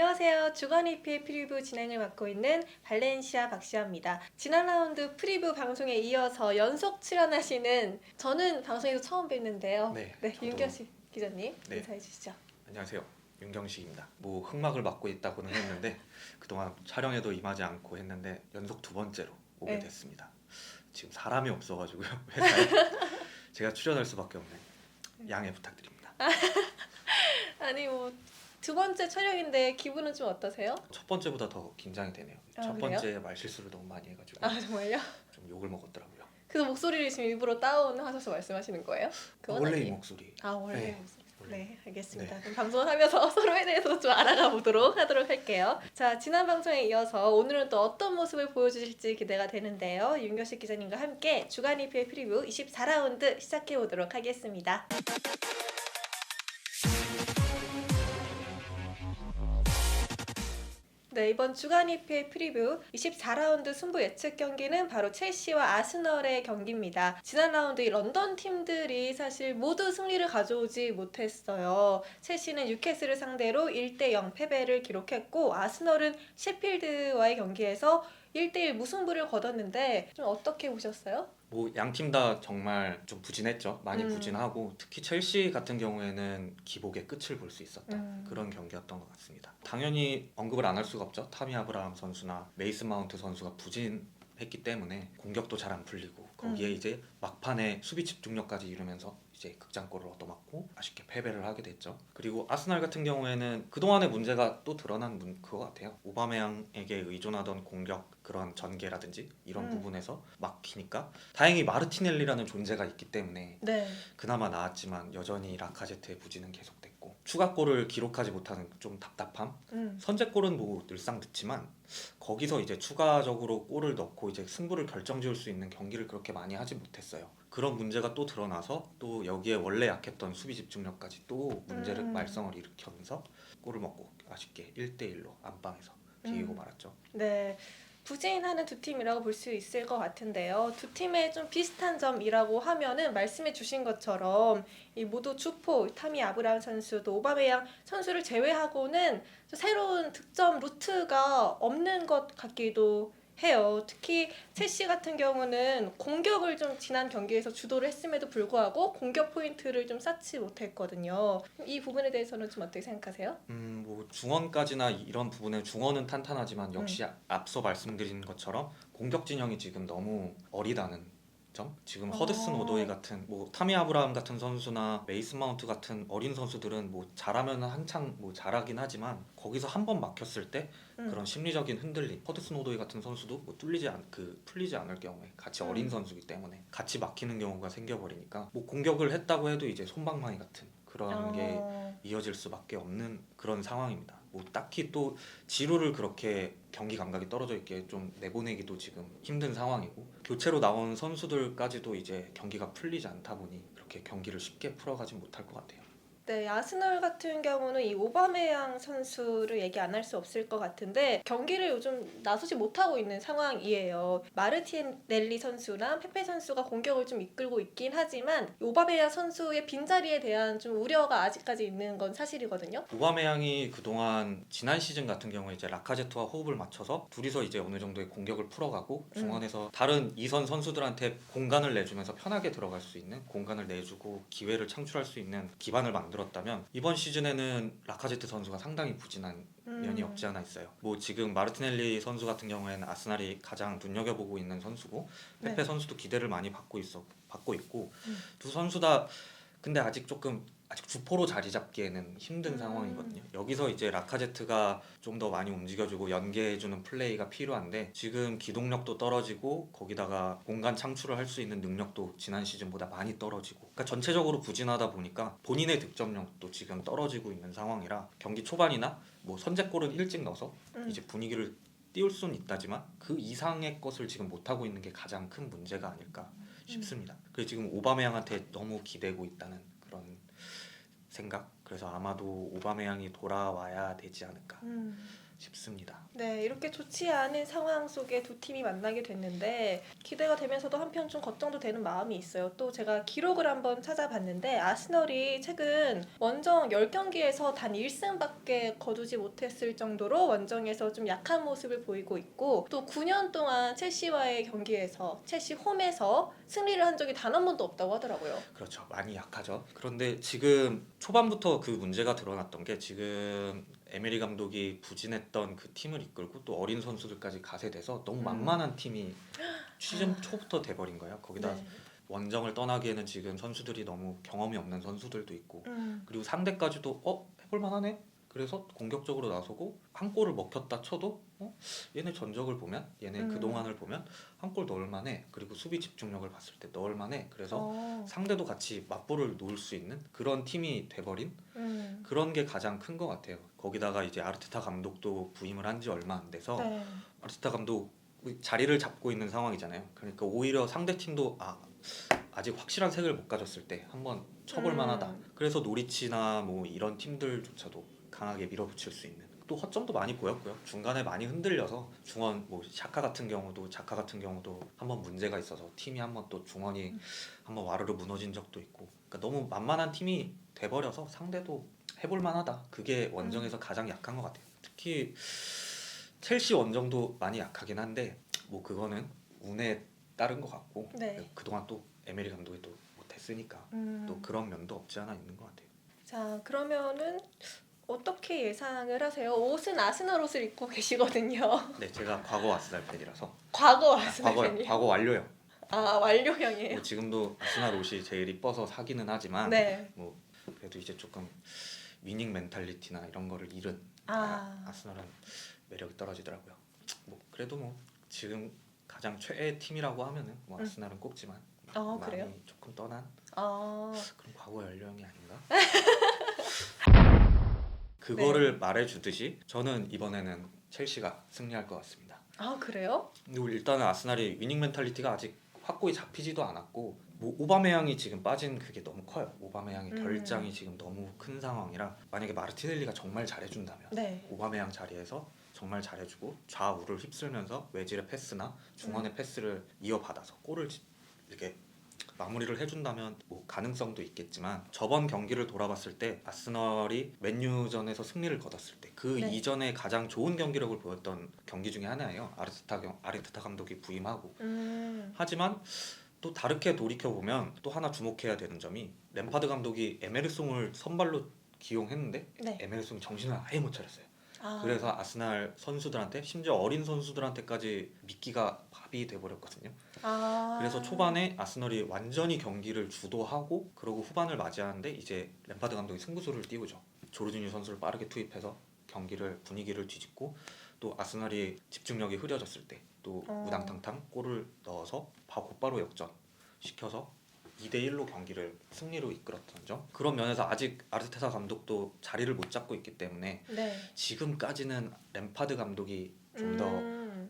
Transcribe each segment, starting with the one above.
안녕하세요. 주간 EPL 프리뷰 진행을 맡고 있는 발렌시아 박시아입니다. 지난 라운드 프리뷰 방송에 이어서 연속 출연하시는 저는 방송에서 처음 뵀는데요. 네, 저도. 윤경식 기자님 네. 인사해 주시죠. 안녕하세요. 윤경식입니다. 뭐 흑막을 맡고 있다고는 했는데 그동안 촬영에도 임하지 않고 했는데 연속 두 번째로 오게 네. 됐습니다. 지금 사람이 없어가지고요. 회사에 제가 출연할 수밖에 없는 양해 부탁드립니다. 아니 뭐 두 번째 촬영인데 기분은 좀 어떠세요? 첫 번째보다 더 긴장이 되네요. 아, 첫 그래요? 번째 말실수를 너무 많이 해가지고 아 정말요? 좀 욕을 먹었더라고요. 그래서 목소리를 지금 일부러 다운하셔서 말씀하시는 거예요? 그건 원래 이 아니에요. 목소리. 아 원래 네. 목소리. 네, 알겠습니다. 네. 그럼 방송을 하면서 서로에 대해서 좀 알아가 보도록 하도록 할게요. 자, 지난 방송에 이어서 오늘은 또 어떤 모습을 보여주실지 기대가 되는데요. 윤경식 기자님과 함께 주간 EPL 프리뷰 24라운드 시작해 보도록 하겠습니다. 네, 이번 주간 EPL 프리뷰 24라운드 승부 예측 경기는 바로 첼시와 아스널의 경기입니다. 지난 라운드 이 런던 팀들이 사실 모두 승리를 가져오지 못했어요. 첼시는 뉴캐슬을 상대로 1대0 패배를 기록했고 아스널은 셰필드와의 경기에서 1대1 무승부를 거뒀는데 좀 어떻게 보셨어요? 뭐 양 팀 다 정말 좀 부진했죠. 많이 부진하고 특히 첼시 같은 경우에는 기복의 끝을 볼 수 있었다. 그런 경기였던 것 같습니다. 당연히 언급을 안 할 수가 없죠. 타미 아브라함 선수나 메이슨 마운트 선수가 부진했기 때문에 공격도 잘 안 풀리고 거기에 이제 막판에 수비 집중력까지 이루면서 이제 극장골을 얻어맞고 아쉽게 패배를 하게 됐죠. 그리고 아스날 같은 경우에는 그동안의 문제가 또 드러난 그거 같아요. 오바메양에게 의존하던 공격 그런 전개라든지 이런 부분에서 막히니까 다행히 마르티넬리라는 존재가 있기 때문에 네. 그나마 나았지만 여전히 라카제트의 부진은 계속됐고 추가골을 기록하지 못하는 좀 답답함. 선제골은 뭐 늘상 넣지만 거기서 이제 추가적으로 골을 넣고 이제 승부를 결정지을 수 있는 경기를 그렇게 많이 하지 못했어요. 그런 문제가 또 드러나서 또 여기에 원래 약했던 수비 집중력까지 또 문제를 말썽을 일으키면서 골을 먹고 아쉽게 1대1로 안방에서 비기고 말았죠. 네. 부진하는 두 팀이라고 볼 수 있을 것 같은데요. 두 팀의 좀 비슷한 점이라고 하면은 말씀해 주신 것처럼 이 모두 주포 타미 아브라함 선수 또 오바메양 선수를 제외하고는 좀 새로운 득점 루트가 없는 것 같기도 해요. 특히 첼시 같은 경우는 공격을 좀 지난 경기에서 주도를 했음에도 불구하고 공격 포인트를 좀 쌓지 못했거든요. 이 부분에 대해서는 좀 어떻게 생각하세요? 뭐 중원까지나 이런 부분에 중원은 탄탄하지만 역시 앞서 말씀드린 것처럼 공격 진영이 지금 너무 어리다는 점. 지금 허드슨 오도이 같은 뭐 타미 아브라함 같은 선수나 메이슨 마운트 같은 어린 선수들은 뭐 잘하면 한창 뭐 잘하긴 하지만 거기서 한 번 막혔을 때 그런 심리적인 흔들림. 허드슨 오도이 같은 선수도 뭐 풀리지 않을 경우에 같이 어린 선수이기 때문에 같이 막히는 경우가 생겨버리니까 뭐 공격을 했다고 해도 이제 솜방망이 같은 그런 게 이어질 수밖에 없는 그런 상황입니다. 뭐 딱히 또 지루를 그렇게 경기 감각이 떨어져 있게 좀 내보내기도 지금 힘든 상황이고 교체로 나온 선수들까지도 이제 경기가 풀리지 않다 보니 그렇게 경기를 쉽게 풀어가지 못할 것 같아요. 네, 아스널 같은 경우는 이 오바메양 선수를 얘기 안 할 수 없을 것 같은데 경기를 요즘 나서지 못하고 있는 상황이에요. 마르티넬리 선수랑 페페 선수가 공격을 좀 이끌고 있긴 하지만 오바메양 선수의 빈자리에 대한 좀 우려가 아직까지 있는 건 사실이거든요. 오바메양이 그동안 지난 시즌 같은 경우에 이제 라카제트와 호흡을 맞춰서 둘이서 이제 어느 정도의 공격을 풀어가고 중원에서 다른 2선 선수들한테 공간을 내주면서 편하게 들어갈 수 있는 공간을 내주고 기회를 창출할 수 있는 기반을 만들었다면 이번 시즌에는 라카제트 선수가 상당히 부진한 면이 없지 않아 있어요. 뭐 지금 마르티넬리 선수 같은 경우에는 아스날이 가장 눈여겨보고 있는 선수고 페페 선수도 기대를 많이 받고 있고 두 선수 다 근데 아직 주포로 자리 잡기에는 힘든 상황이거든요. 여기서 이제 라카제트가 좀 더 많이 움직여주고 연계해주는 플레이가 필요한데 지금 기동력도 떨어지고 거기다가 공간 창출을 할 수 있는 능력도 지난 시즌보다 많이 떨어지고 그러니까 전체적으로 부진하다 보니까 본인의 득점력도 지금 떨어지고 있는 상황이라 경기 초반이나 뭐 선제골은 일찍 넣어서 이제 분위기를 띄울 수는 있다지만 그 이상의 것을 지금 못하고 있는 게 가장 큰 문제가 아닐까 싶습니다. 그래서 지금 오바메양한테 너무 기대고 있다는 그런 생각. 그래서 아마도 오바메양이 돌아와야 되지 않을까 싶습니다. 네, 이렇게 좋지 않은 상황 속에 두 팀이 만나게 됐는데 기대가 되면서도 한편 좀 걱정도 되는 마음이 있어요. 또 제가 기록을 한번 찾아봤는데 아스널이 최근 원정 10경기에서 단 1승밖에 거두지 못했을 정도로 원정에서 좀 약한 모습을 보이고 있고 또 9년 동안 첼시와의 경기에서 첼시 홈에서 승리를 한 적이 단 한 번도 없다고 하더라고요. 그렇죠. 많이 약하죠. 그런데 지금 초반부터 그 문제가 드러났던 게 지금 에메리 감독이 부진했던 그 팀을 이끌고 또 어린 선수들까지 가세돼서 너무 만만한 팀이 시즌 초부터 돼버린 거예요. 거기다 네. 원정을 떠나기에는 지금 선수들이 너무 경험이 없는 선수들도 있고 음. 그리고 상대까지도 해볼만하네. 그래서 공격적으로 나서고 한 골을 먹혔다 쳐도 얘네 전적을 보면 얘네 그동안을 보면 한 골 넣을만해. 그리고 수비 집중력을 봤을 때 넣을만해. 그래서 상대도 같이 맞불을 놓을 수 있는 그런 팀이 돼버린 그런 게 가장 큰 것 같아요. 거기다가 이제 아르테타 감독도 부임을 한 지 얼마 안 돼서 네. 아르테타 감독 자리를 잡고 있는 상황이잖아요. 그러니까 오히려 상대 팀도 아직 확실한 색을 못 가졌을 때 한번 쳐볼 만하다. 그래서 노리치나 뭐 이런 팀들조차도 강하게 밀어붙일 수 있는 또 허점도 많이 보였고요. 중간에 많이 흔들려서 중원 뭐 자카 같은 경우도 한번 문제가 있어서 팀이 한번 또 중원이 한번 와르르 무너진 적도 있고 그러니까 너무 만만한 팀이 돼버려서 상대도 해볼 만하다. 그게 원정에서 가장 약한 것 같아요. 특히 첼시 원정도 많이 약하긴 한데 뭐 그거는 운에 따른 것 같고 네. 그동안 또 에메리 감독이 또 못했으니까 또 그런 면도 없지 않아 있는 것 같아요. 자, 그러면은 어떻게 예상을 하세요? 옷은 아스널 옷을 입고 계시거든요. 네, 제가 과거 아스날 팬이라서 과거 아스날 팬이요? 과거 완료요. 아, 완료형이에요. 뭐 지금도 아스날 옷이 제일 이뻐서 사기는 하지만 네. 뭐 그래도 이제 조금 위닝 멘탈리티나 이런 거를 잃은 아스날은 매력이 떨어지더라고요. 뭐 그래도 뭐 지금 가장 최애 팀이라고 하면은 뭐 아스날은 꼽지만 그래요? 많이 조금 떠난 그런 과거 연령이 아닌가? 그거를 말해주듯이 저는 이번에는 첼시가 승리할 것 같습니다. 아, 그래요? 그리고 일단은 아스날이 위닝 멘탈리티가 아직 확고히 잡히지도 않았고 뭐 오바메양이 지금 빠진 그게 너무 커요. 오바메양의 결장이 지금 너무 큰 상황이라 만약에 마르티넬리가 정말 잘해준다면 네. 오바메양 자리에서 정말 잘해주고 좌우를 휩쓸면서 외질의 패스나 중원의 패스를 이어받아서 골을 이렇게 마무리를 해준다면 뭐 가능성도 있겠지만 저번 경기를 돌아봤을 때 아스널이 맨유전에서 승리를 거뒀을 때 그 네. 이전에 가장 좋은 경기력을 보였던 경기 중에 하나예요. 아르테타 감독이 부임하고 하지만 또 다르게 돌이켜보면 또 하나 주목해야 되는 점이 램파드 감독이 에메르송을 선발로 기용했는데 네. 에메르송이 정신을 아예 못 차렸어요. 그래서 아스날 선수들한테 심지어 어린 선수들한테까지 미끼가 밥이 돼버렸거든요. 그래서 초반에 아스널이 완전히 경기를 주도하고 그러고 후반을 맞이하는데 이제 램파드 감독이 승부수를 띄우죠. 조르지뉴 선수를 빠르게 투입해서 분위기를 뒤집고 또 아스널이 집중력이 흐려졌을 때 또 우당탕탕 골을 넣어서 곧바로 역전시켜서 2대1로 경기를 승리로 이끌었던 점. 그런 면에서 아직 아르테타 감독도 자리를 못 잡고 있기 때문에 네. 지금까지는 램파드 감독이 좀 더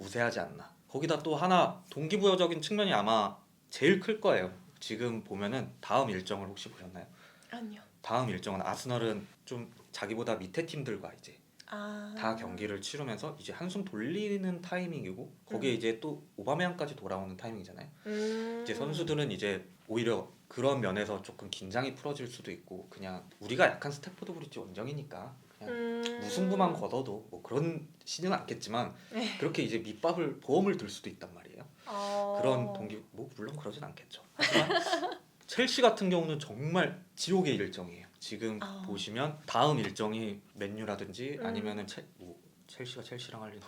우세하지 않나. 거기다 또 하나 동기부여적인 측면이 아마 제일 클 거예요. 지금 보면은 다음 일정을 혹시 보셨나요? 아니요. 다음 일정은 아스널은 좀 자기보다 밑에 팀들과 이제 다 경기를 치르면서 이제 한숨 돌리는 타이밍이고 거기에 이제 또 오바메양까지 돌아오는 타이밍이잖아요. 이제 선수들은 이제 오히려 그런 면에서 조금 긴장이 풀어질 수도 있고 그냥 우리가 약한 스태포드 브리지 원정이니까 그냥 무승부만 거둬도 뭐 그런 시는 않겠지만 그렇게 이제 밑밥을 보험을 들 수도 있단 말이에요. 그런 동기 뭐 물론 그러진 않겠죠. 하지만 첼시 같은 경우는 정말 지옥의 일정이에요. 지금 보시면 다음 일정이 맨유라든지 아니면은 첼시가 첼시랑 할 리는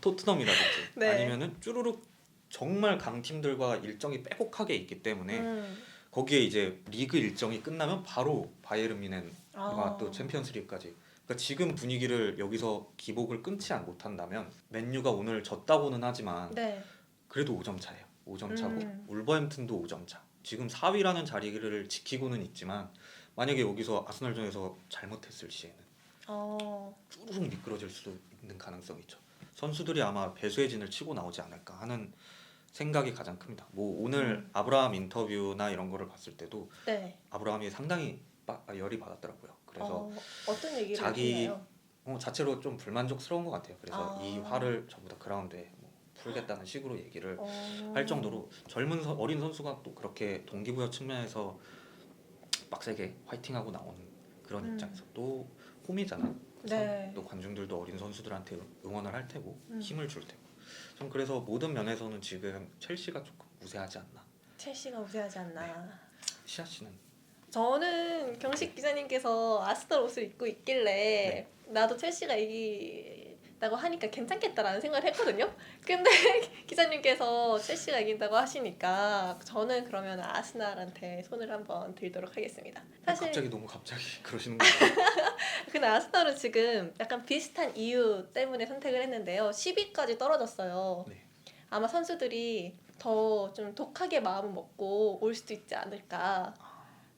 토트넘이라든지 네. 아니면은 쭈루룩 정말 강팀들과 일정이 빼곡하게 있기 때문에 거기에 이제 리그 일정이 끝나면 바로 바이에른 뮌헨과 또 챔피언스리그까지. 그러니까 지금 분위기를 여기서 기복을 끊지 못한다면 맨유가 오늘 졌다고는 하지만 네. 그래도 5점 차예요. 5점 차고 울버햄튼도 5점 차. 지금 4위라는 자리를 지키고는 있지만 만약에 여기서 아스널전에서 잘못했을 시에는 쭈루룩 미끄러질 수도 있는 가능성이 있죠. 선수들이 아마 배수의 진을 치고 나오지 않을까 하는 생각이 가장 큽니다. 뭐 오늘 아브라함 인터뷰나 이런 거를 봤을 때도 네. 아브라함이 상당히 열이 받았더라고요. 그래서 어떤 얘기를 자기 했나요? 자체로 좀 불만족스러운 것 같아요. 그래서 아. 이 화를 전부 다 그라운드에 뭐 풀겠다는 식으로 얘기를 어. 할 정도로 어린 선수가 또 그렇게 동기부여 측면에서 빡세게 화이팅하고 나오는 그런 입장에서 또 홈이잖아. 네. 또 관중들도 어린 선수들한테 응원을 할 테고 음. 힘을 줄 테고. 전 그래서 모든 면에서는 지금 첼시가 조금 우세하지 않나. 첼시가 우세하지 않나. 시아 씨는 저는 경식 기자님께서 아스날 옷을 입고 있길래 나도 첼시가 이긴다고 하니까 괜찮겠다라는 생각을 했거든요. 근데 기자님께서 첼시가 이긴다고 하시니까 저는 그러면 아스날한테 손을 한번 들도록 하겠습니다. 사실 갑자기 너무 갑자기 그러시는 거 같아요. 근데 아스날은 지금 약간 비슷한 이유 때문에 선택을 했는데요. 10위까지 떨어졌어요. 네. 아마 선수들이 더 좀 독하게 마음을 먹고 올 수도 있지 않을까.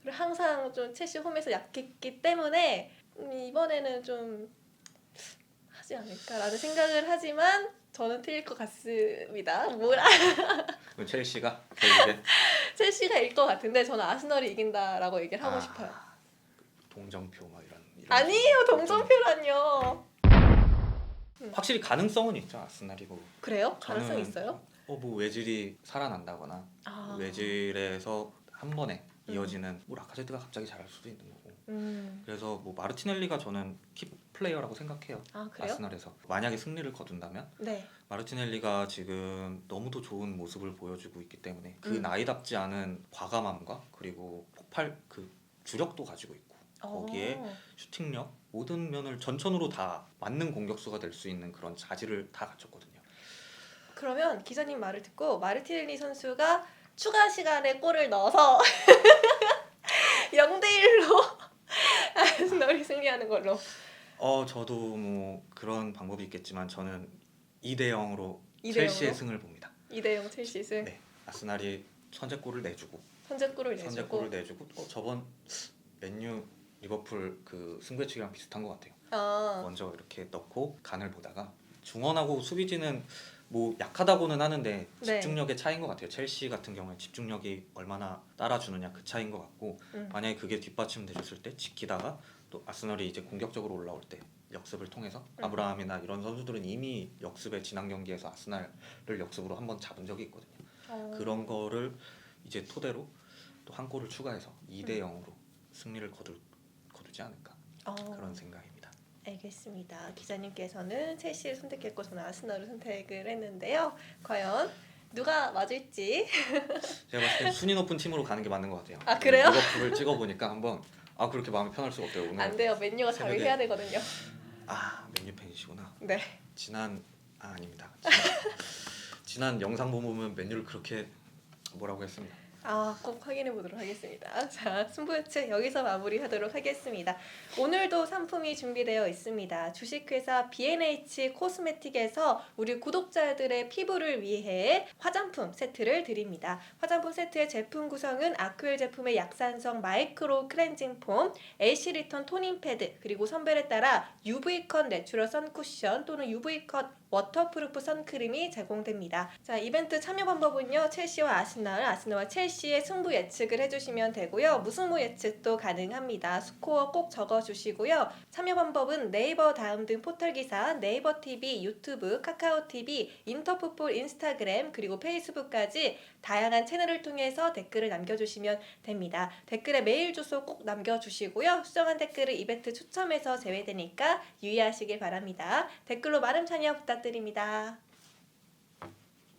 그리고 항상 좀 첼시 홈에서 약했기 때문에 이번에는 좀 하지 않을까라는 생각을 하지만 저는 틀릴 것 같습니다. 뭐라 그럼 첼시가 결국에 첼시가 이길 것 같은데 저는 아스널이 이긴다라고 얘기를 하고 싶어요. 동정표 막 이런 아니에요, 식으로. 동정표란요. 확실히 가능성은 있죠. 아스날이고. 그래요? 가능성 저는 있어요? 뭐 외질이 살아난다거나 아. 외질에서 한 번에 이어지는 뭐 라카제트가 갑자기 잘할 수도 있는 거고. 그래서 뭐 마르티넬리가 저는 키 플레이어라고 생각해요. 아, 그래요? 아스날에서 만약에 승리를 거둔다면 네. 마르티넬리가 지금 너무도 좋은 모습을 보여주고 있기 때문에 그 음. 나이답지 않은 과감함과 그리고 폭발 그 주력도 가지고 있고 거기에 어. 슈팅력 모든 면을 전천후로 다 맞는 공격수가 될 수 있는 그런 자질을 다 갖췄거든요. 그러면 기자님 말을 듣고 마르티넬리 선수가 추가 시간에 골을 넣어서 0대1로 아스널이 승리하는 걸로. 저도 뭐 그런 방법이 있겠지만 저는 2대 0으로 2대 첼시의 0으로? 승을 봅니다. 2대0 첼시 승. 네, 아스날이 선제골을 내주고 선제골을 내주고. 선제골을 내주고 저번 맨유 리버풀 그 승부예측이랑 비슷한 것 같아요. 아. 먼저 이렇게 넣고 간을 보다가 중원하고 수비진은 뭐 약하다고는 하는데 네. 집중력의 차이인 것 같아요. 첼시 같은 경우에 집중력이 얼마나 따라주느냐 그 차이인 것 같고 만약에 그게 뒷받침돼줬을 때 지키다가 또 아스널이 이제 공격적으로 올라올 때 역습을 통해서 아브라함이나 이런 선수들은 이미 역습에 지난 경기에서 아스날을 역습으로 한번 잡은 적이 있거든요. 그런 거를 이제 토대로 또 한 골을 추가해서 2대 0으로 승리를 거두지 않을까 그런 생각입니다. 알겠습니다. 기자님께서는 첼시를 선택했고 저는 아스널을 선택을 했는데요. 과연 누가 맞을지. 제가 봤을 때 순위 높은 팀으로 가는 게 맞는 것 같아요. 아, 그래요? 리버풀을 찍어보니까 한번 그렇게 마음이 편할 수가 없대요. 오늘 안 돼요. 맨유가 새벽에- 4위 해야 되거든요. 맨유 팬이시구나. 네. 아닙니다. 지난 영상 보면 맨유를 그렇게 뭐라고 했습니다. 꼭 확인해 보도록 하겠습니다. 자, 승부예측 여기서 마무리하도록 하겠습니다. 오늘도 상품이 준비되어 있습니다. 주식회사 B&H 코스메틱에서 우리 구독자들의 피부를 위해 화장품 세트를 드립니다. 화장품 세트의 제품 구성은 아쿠엘 제품의 약산성 마이크로 클렌징 폼, LC 리턴 토닝 패드, 그리고 선별에 따라 UV 컷 내추럴 선 쿠션 또는 UV 컷 워터프루프 선크림이 제공됩니다. 자, 이벤트 참여 방법은요. 첼시와 아스널과 첼시의 승부 예측을 해주시면 되고요. 무승부 예측도 가능합니다. 스코어 꼭 적어주시고요. 참여 방법은 네이버 다음 등 포털 기사, 네이버 TV, 유튜브, 카카오 TV, 인터풋볼 인스타그램 그리고 페이스북까지 다양한 채널을 통해서 댓글을 남겨주시면 됩니다. 댓글에 메일 주소 꼭 남겨주시고요. 수정한 댓글을 이벤트 추첨해서 제외되니까 유의하시길 바랍니다. 댓글로 많은 참여 부탁드립니다.